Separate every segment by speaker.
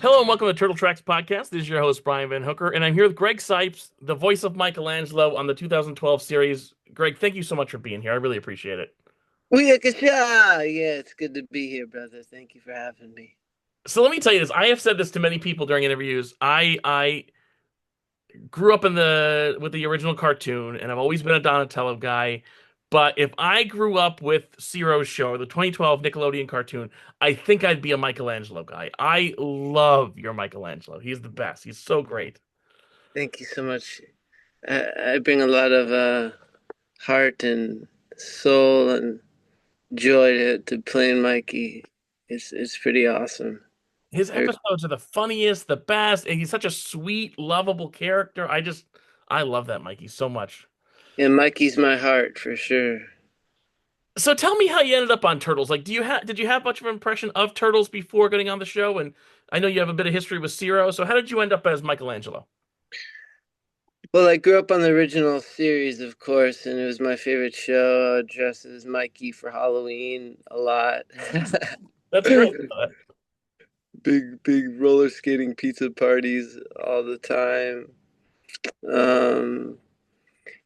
Speaker 1: Hello and welcome to Turtle Tracks Podcast. This is your host, Brian VanHooker, and I'm here with Greg Cipes, the voice of Michelangelo on the 2012 series. Greg, thank you so much for being here. I really appreciate it.
Speaker 2: Yeah, it's good to be here, brother. Thank you for having me.
Speaker 1: So let me tell you this. I have said this to many people during interviews. I grew up with the original cartoon, and I've always been a Donatello guy. But if I grew up with Ciro's show, the 2012 Nickelodeon cartoon, I think I'd be a Michelangelo guy. I love your Michelangelo. He's the best. He's so great.
Speaker 2: Thank you so much. I bring a lot of heart and soul and joy to playing Mikey. It's pretty awesome.
Speaker 1: His
Speaker 2: I,
Speaker 1: episodes are the funniest, the best, and he's such a sweet, lovable character. I love that Mikey so much.
Speaker 2: yeah, Mikey's my heart for sure.
Speaker 1: So tell me how you ended up on Turtles. Like, did you have much of an impression of Turtles before getting on the show? And I know you have a bit of history with Ciro. So how did you end up as Michelangelo?
Speaker 2: Well, I grew up on the original series, of course, and it was my favorite show. I dressed as Mikey for Halloween a lot.
Speaker 1: That's great.
Speaker 2: Big roller skating pizza parties all the time. Um,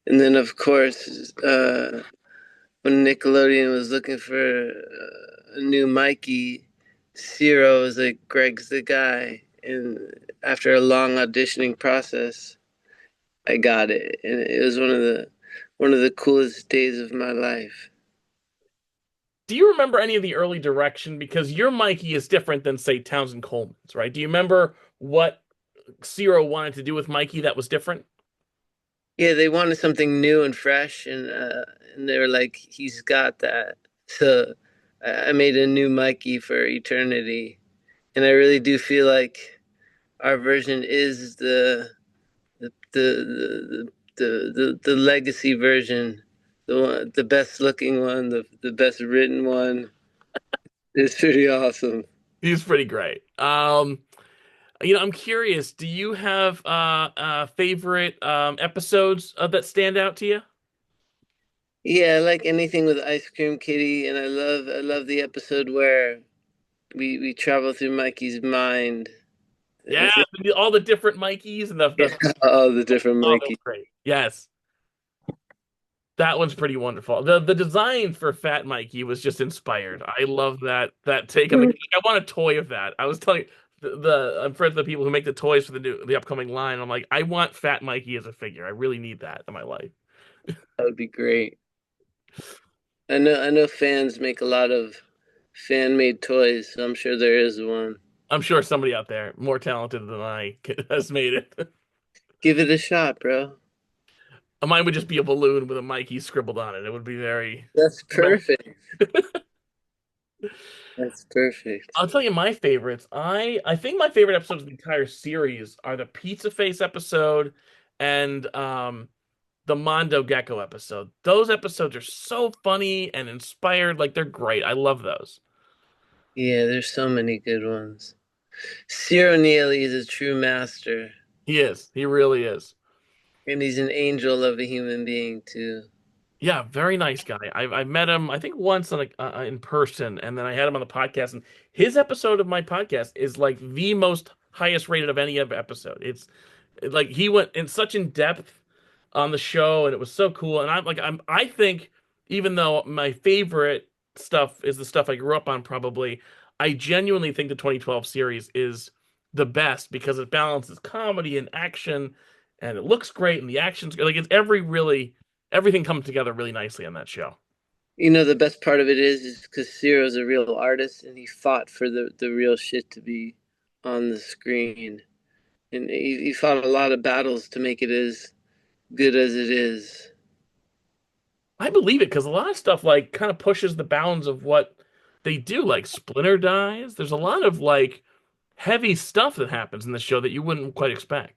Speaker 2: and then, of course, when Nickelodeon was looking for a new Mikey, Ciro was like, Greg's the guy. And after a long auditioning process, I got it, and it was one of the coolest days of my life.
Speaker 1: Do you remember any of the early direction? Because your Mikey is different than, say, Townsend Coleman's, right? Do you remember what Ciro wanted to do with Mikey that was different?
Speaker 2: Yeah, they wanted something new and fresh, and they were like, he's got that. So I made a new Mikey for eternity, and I really do feel like our version is the legacy version, the best looking one, the best written one. It's pretty awesome.
Speaker 1: He's pretty great. I'm curious, do you have favorite episodes that stand out to you?
Speaker 2: Yeah, I like anything with Ice Cream Kitty, and I love the episode where we travel through Mikey's mind.
Speaker 1: Yeah,
Speaker 2: It's
Speaker 1: all the different Mikeys and
Speaker 2: yeah, all the different
Speaker 1: oh, that's
Speaker 2: Mikey.
Speaker 1: great. Yes. That one's pretty wonderful. The design for Fat Mikey was just inspired. I love that take on the like, I want a toy of that. I was telling you I'm friends with the people who make the toys for the upcoming line. I'm like, I want Fat Mikey as a figure. I really need that in my life.
Speaker 2: That would be great. I know fans make a lot of fan-made toys, so I'm sure there is one.
Speaker 1: I'm sure somebody out there more talented than I has made it.
Speaker 2: Give it a shot, bro.
Speaker 1: Mine would just be a balloon with a Mikey scribbled on it. It would be very.
Speaker 2: That's perfect. That's perfect.
Speaker 1: I'll tell you my favorites. I think my favorite episodes of the entire series are the Pizza Face episode and the Mondo Gecko episode. Those episodes are so funny and inspired. Like they're great. I love those.
Speaker 2: Yeah, there's so many good ones. Ciro Neely is a true master,
Speaker 1: He is. He really is.
Speaker 2: and he's an angel of a human being too.
Speaker 1: Yeah, very nice guy. I've met him I think once on in person, and then I had him on the podcast. And his episode of my podcast is like the most highest rated of any other episode. Like he went in depth on the show, and it was so cool. And I think even though my favorite stuff is the stuff I grew up on, probably I genuinely think the 2012 series is the best because it balances comedy and action, and it looks great, and the action's like it's everything comes together really nicely on that show.
Speaker 2: You know, the best part of it is because Ciro's a real artist, and he fought for the real shit to be on the screen, and he fought a lot of battles to make it as good as it is.
Speaker 1: I believe it because a lot of stuff like kind of pushes the bounds of what they do, like Splinter dies. There's a lot of like heavy stuff that happens in the show that you wouldn't quite expect.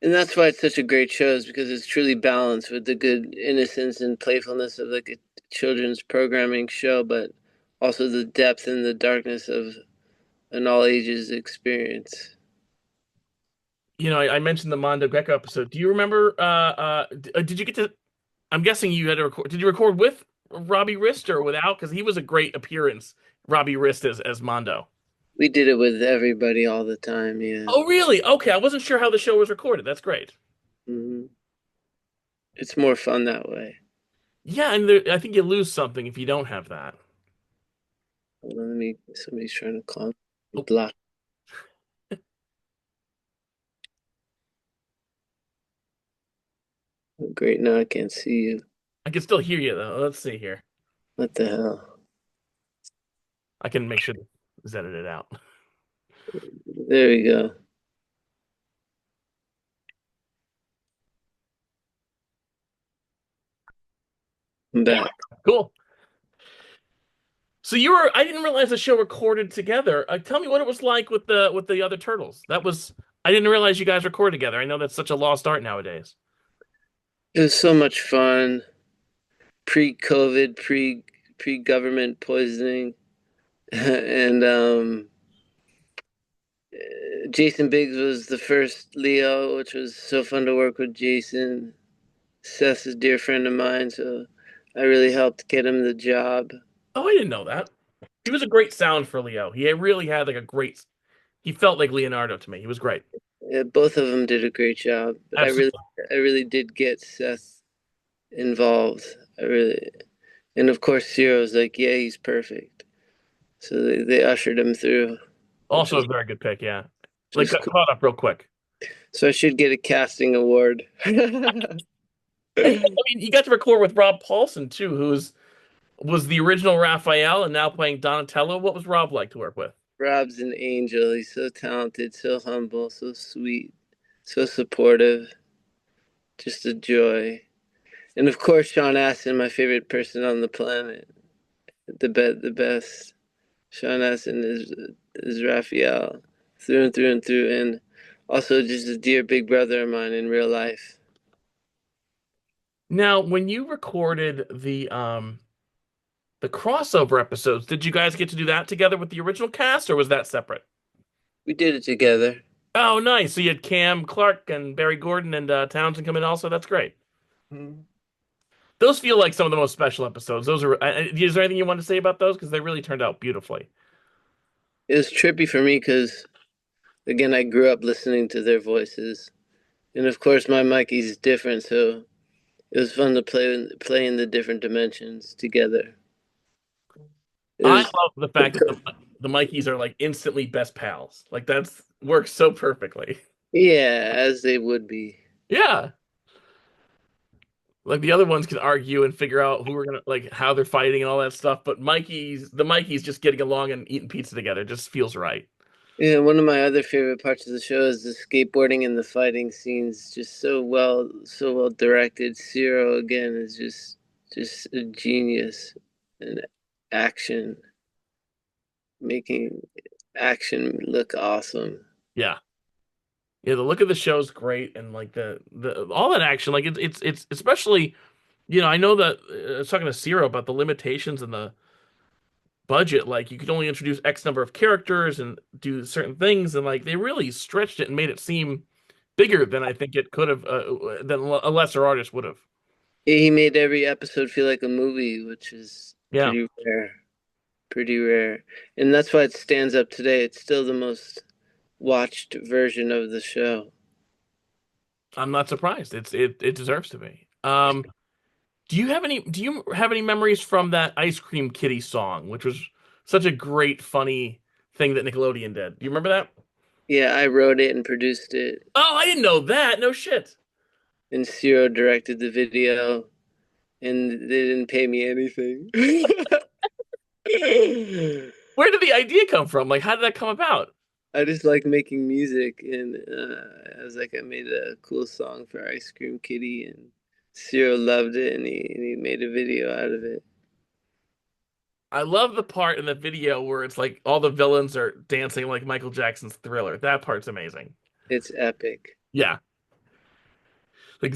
Speaker 2: And that's why it's such a great show, is because it's truly balanced with the good innocence and playfulness of like a children's programming show, but also the depth and the darkness of an all ages experience.
Speaker 1: I mentioned the Mondo Gecko episode. Do you remember? Did you get to? I'm guessing you had to record. Did you record with Robbie Rist or without? Because he was a great appearance. Robbie Rist as Mondo.
Speaker 2: We did it with everybody all the time. Yeah.
Speaker 1: Oh, really? Okay, I wasn't sure how the show was recorded. That's great.
Speaker 2: Hmm. It's more fun that way.
Speaker 1: Yeah, and I think you lose something if you don't have that.
Speaker 2: Hold on, let me. Somebody's trying to call me.
Speaker 1: Oh,
Speaker 2: Block. Oh, great. Now I can't see you.
Speaker 1: I can still hear you though. Let's see here.
Speaker 2: What the hell?
Speaker 1: I can make sure to edit it out.
Speaker 2: There we go. I'm
Speaker 1: Yeah,
Speaker 2: back.
Speaker 1: cool. So I didn't realize the show recorded together. Tell me what it was like with the other turtles. I didn't realize you guys recorded together. I know that's such a lost art nowadays.
Speaker 2: It was so much fun. Pre-COVID, pre-government poisoning, and Jason Biggs was the first Leo, which was so fun to work with Jason. Seth's a dear friend of mine, so I really helped get him the job.
Speaker 1: Oh, I didn't know that. He was a great sound for Leo. He really had like a great. He felt like Leonardo to me. He was great.
Speaker 2: Yeah, both of them did a great job. But
Speaker 1: Absolutely.
Speaker 2: I really did get Seth involved. I really, and of course, Ciro's like, yeah, he's perfect. So they ushered him through, which
Speaker 1: Also a
Speaker 2: was
Speaker 1: very good pick. Yeah.
Speaker 2: which
Speaker 1: Like
Speaker 2: was
Speaker 1: got
Speaker 2: cool.
Speaker 1: caught up real quick.
Speaker 2: So I should get a casting award.
Speaker 1: And I mean, you got to record with Rob Paulson too, was the original Raphael and now playing Donatello. What was Rob like to work with?
Speaker 2: Rob's an angel. He's so talented, so humble, so sweet, so supportive. Just a joy. And of course, Sean Astin, my favorite person on the planet, the best. Sean Astin is Raphael through and through and through, and also just a dear big brother of mine in real life.
Speaker 1: Now, when you recorded the crossover episodes, did you guys get to do that together with the original cast, or was that separate?
Speaker 2: We did it together.
Speaker 1: Oh, nice. So you had Cam Clark and Barry Gordon and Townsend come in also. That's great.
Speaker 2: Mhm.
Speaker 1: Those feel like some of the most special episodes. Those are. Is there anything you want to say about those? Because they really turned out beautifully.
Speaker 2: It was trippy for me because, again, I grew up listening to their voices, and of course, my Mikey's different, so it was fun to play in the different dimensions together. It
Speaker 1: I
Speaker 2: was
Speaker 1: love the fact that the Mikeys are like instantly best pals. Like that's works so perfectly.
Speaker 2: yeah, as they would be.
Speaker 1: Yeah. Like the other ones can argue and figure out who are gonna like how they're fighting and all that stuff, but the Mikeys just getting along and eating pizza together just feels right.
Speaker 2: Yeah, one of my other favorite parts of the show is the skateboarding and the fighting scenes. Just so well directed. Zero again is just a genius in action, making action look awesome.
Speaker 1: Yeah. Yeah, the look of the show is great, and like the all that action, like it's especially, I know that I was talking to Ciro about the limitations and the budget. Like you could only introduce X number of characters and do certain things, and like they really stretched it and made it seem bigger than I think it could have, than a lesser artist would have.
Speaker 2: He made every episode feel like a movie, which is
Speaker 1: Yeah,
Speaker 2: pretty rare, and that's why it stands up today. It's still the most watched version of the show.
Speaker 1: I'm not surprised. It deserves to be. Do you have any memories from that Ice Cream Kitty song, which was such a great, funny thing that Nickelodeon did? Do you remember that?
Speaker 2: Yeah, I wrote it and produced it,
Speaker 1: Oh, I didn't know that. No shit.
Speaker 2: and Ciro directed the video, and they didn't pay me anything.
Speaker 1: Where did the idea come from? Like, how did that come about?
Speaker 2: I just like making music, and I was like, I made a cool song for Ice Cream Kitty, and Ciro loved it, and he made a video out of it.
Speaker 1: I love the part in the video where it's like all the villains are dancing like Michael Jackson's Thriller. That part's amazing.
Speaker 2: It's epic.
Speaker 1: Yeah. Like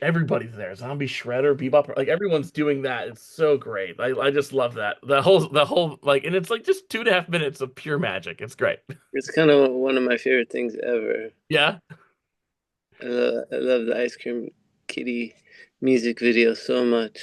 Speaker 1: everybody's there. Zombie Shredder, Bebop, like everyone's doing that. It's so great. I just love that. The whole like, and it's like just 2.5 minutes of pure magic. It's great.
Speaker 2: It's kind of one of my favorite things ever.
Speaker 1: Yeah.
Speaker 2: I love the Ice Cream Kitty music video so much.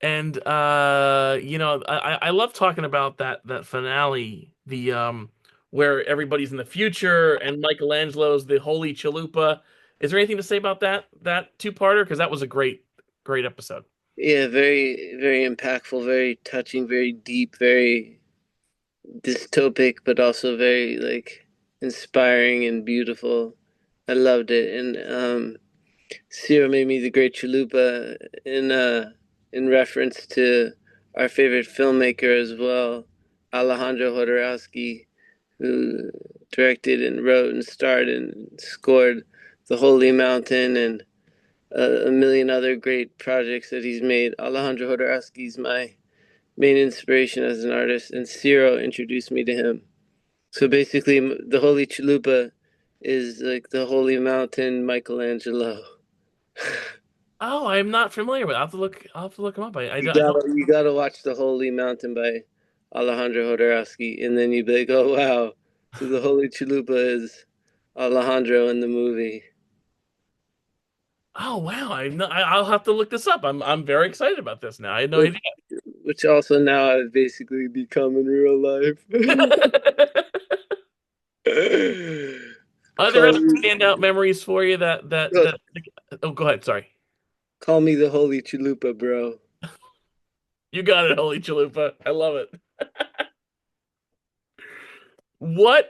Speaker 1: And I love talking about that finale, the where everybody's in the future and Michelangelo's the Holy Chalupa. Is there anything to say about that two-parter? Because that was a great episode.
Speaker 2: Yeah, very, very impactful, very touching, very deep, very dystopic, but also very like inspiring and beautiful. I loved it, and Ciro made me the Great Chalupa in reference to our favorite filmmaker as well, Alejandro Jodorowsky, who directed and wrote and starred and scored The Holy Mountain and a million other great projects that he's made. Alejandro Jodorowsky is my main inspiration as an artist, and Ciro introduced me to him. So basically, the Holy Chalupa is like the Holy Mountain Michelangelo.
Speaker 1: Oh, I'm not familiar with it. I'll have to look him up.
Speaker 2: You
Speaker 1: I don't.
Speaker 2: gotta watch The Holy Mountain by Alejandro Jodorowsky, and then you'd be like, oh wow, so the Holy Chalupa is Alejandro in the movie,
Speaker 1: Oh wow, I'll have to look this up. I'm very excited about this now. I had no
Speaker 2: which,
Speaker 1: idea.
Speaker 2: which also now I've basically become in real life.
Speaker 1: Are there
Speaker 2: call
Speaker 1: other
Speaker 2: me,
Speaker 1: standout memories for you that oh, go ahead, sorry.
Speaker 2: call me the Holy Chalupa, bro.
Speaker 1: You got it, Holy Chalupa. I love it. What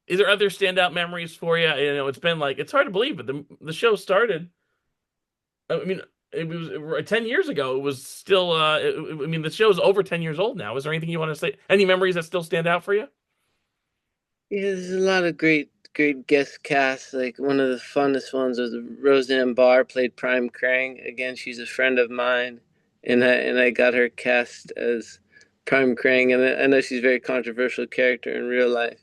Speaker 1: is there other standout memories for you? You know, it's been like it's hard to believe, but the show started. I mean, it was 10 years ago. It was still I mean, the show's over 10 years old now. Is there anything you want to say? Any memories that still stand out for you?
Speaker 2: Yeah, there's a lot of great guest casts. Like one of the funnest ones was Roseanne Barr played Prime Krang. Again, she's a friend of mine, and I got her cast as Prime Krang. And I know she's a very controversial character in real life,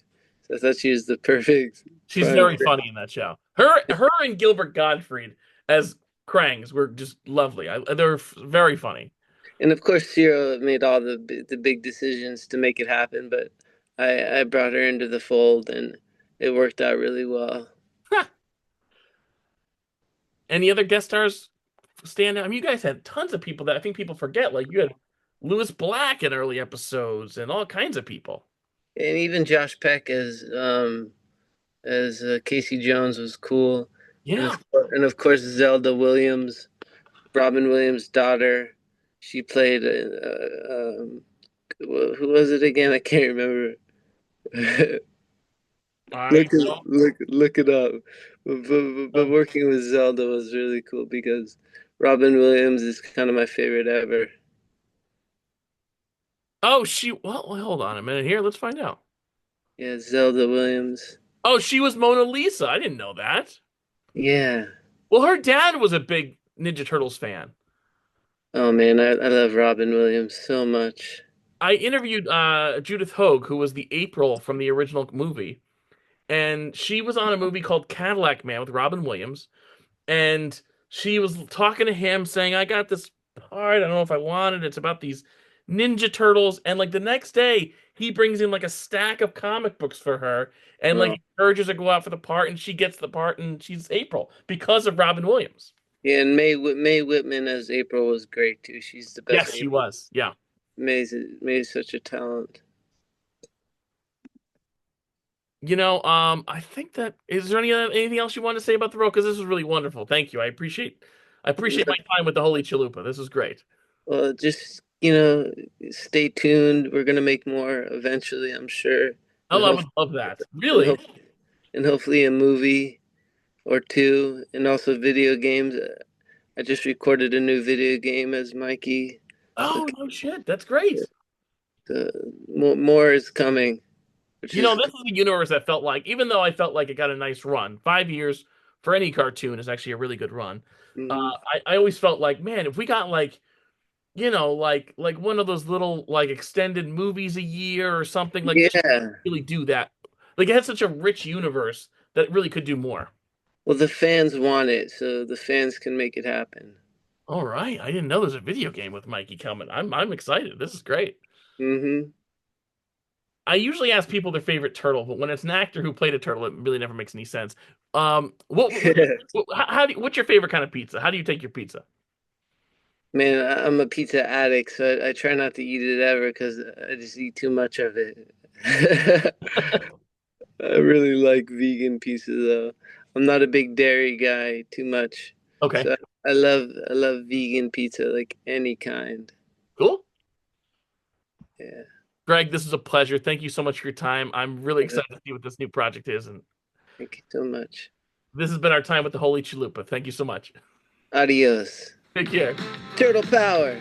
Speaker 2: so I thought she was the perfect
Speaker 1: She's
Speaker 2: Prime
Speaker 1: very
Speaker 2: Krang.
Speaker 1: funny in that show. Her and Gilbert Gottfried as Krangs were just lovely. They were very funny.
Speaker 2: And of course, Ciro made all the big decisions to make it happen, but I brought her into the fold, and it worked out really well.
Speaker 1: Any other guest stars stand out? I mean, you guys had tons of people that I think people forget. Like you had Louis Black in early episodes and all kinds of people.
Speaker 2: And even Josh Peck as Casey Jones was cool,
Speaker 1: Yeah.
Speaker 2: and of course Zelda Williams, Robin Williams' daughter. She played. Who was it again? I can't remember.
Speaker 1: I don't.
Speaker 2: Look it up. But working with Zelda was really cool because Robin Williams is kind of my favorite ever.
Speaker 1: Oh, well, hold on a minute here. Let's find out.
Speaker 2: Yeah, Zelda Williams.
Speaker 1: Oh, she was Mona Lisa. I didn't know that.
Speaker 2: Yeah.
Speaker 1: Well, her dad was a big Ninja Turtles fan.
Speaker 2: Oh man, I love Robin Williams so much.
Speaker 1: I interviewed Judith Hoag, who was the April from the original movie, and she was on a movie called Cadillac Man with Robin Williams, and she was talking to him saying, I got this part, I don't know if I want it. It's about these Ninja Turtles. And like the next day, he brings in like a stack of comic books for her and like
Speaker 2: Oh.
Speaker 1: encourages her to go out for the part, and she gets the part, and she's April because of Robin Williams.
Speaker 2: Yeah, and May Whitman as April was great too. She's the best
Speaker 1: Yes, she
Speaker 2: April.
Speaker 1: was. Yeah.
Speaker 2: May's such a talent.
Speaker 1: I think that is there anything else you want to say about the role? Because this was really wonderful. Thank you. I appreciate my time with the Holy Chalupa. This is great.
Speaker 2: Well, just stay tuned. We're gonna make more eventually, I'm sure, and
Speaker 1: Oh, I
Speaker 2: hope
Speaker 1: would love that.
Speaker 2: and
Speaker 1: Really?
Speaker 2: hope and hopefully a movie or two, and also video games. I just recorded a new video game as Mikey, so,
Speaker 1: Oh, no shit. That's great.
Speaker 2: more is coming, which is
Speaker 1: This is a universe that felt like, even though I felt like it got a nice run, 5 years for any cartoon is actually a really good run.
Speaker 2: mhm.
Speaker 1: I always felt like, man, if we got like, like one of those little like extended movies a year or something, like this
Speaker 2: Yeah.
Speaker 1: really do that. Like it had such a rich universe that it really could do more.
Speaker 2: Well, the fans want it, so the fans can make it happen.
Speaker 1: All right, I didn't know there's a video game with Mikey coming. I'm excited. This is great.
Speaker 2: Hmm.
Speaker 1: I usually ask people their favorite turtle, but when it's an actor who played a turtle, it really never makes any sense. What's your favorite kind of pizza? How do you take your pizza?
Speaker 2: Man, I'm a pizza addict, so I try not to eat it ever because I just eat too much of it. I really like vegan pizza though. I'm not a big dairy guy too much.
Speaker 1: Okay,
Speaker 2: So I love vegan pizza like any kind.
Speaker 1: cool.
Speaker 2: Yeah.
Speaker 1: Greg, this is a pleasure. Thank you so much for your time. I'm really
Speaker 2: Uh,
Speaker 1: excited to see what this new project is, and
Speaker 2: Thank you so much.
Speaker 1: this has been our time with the Holy Chalupa. Thank you so much.
Speaker 2: Adios.
Speaker 1: Take care.
Speaker 2: Turtle power.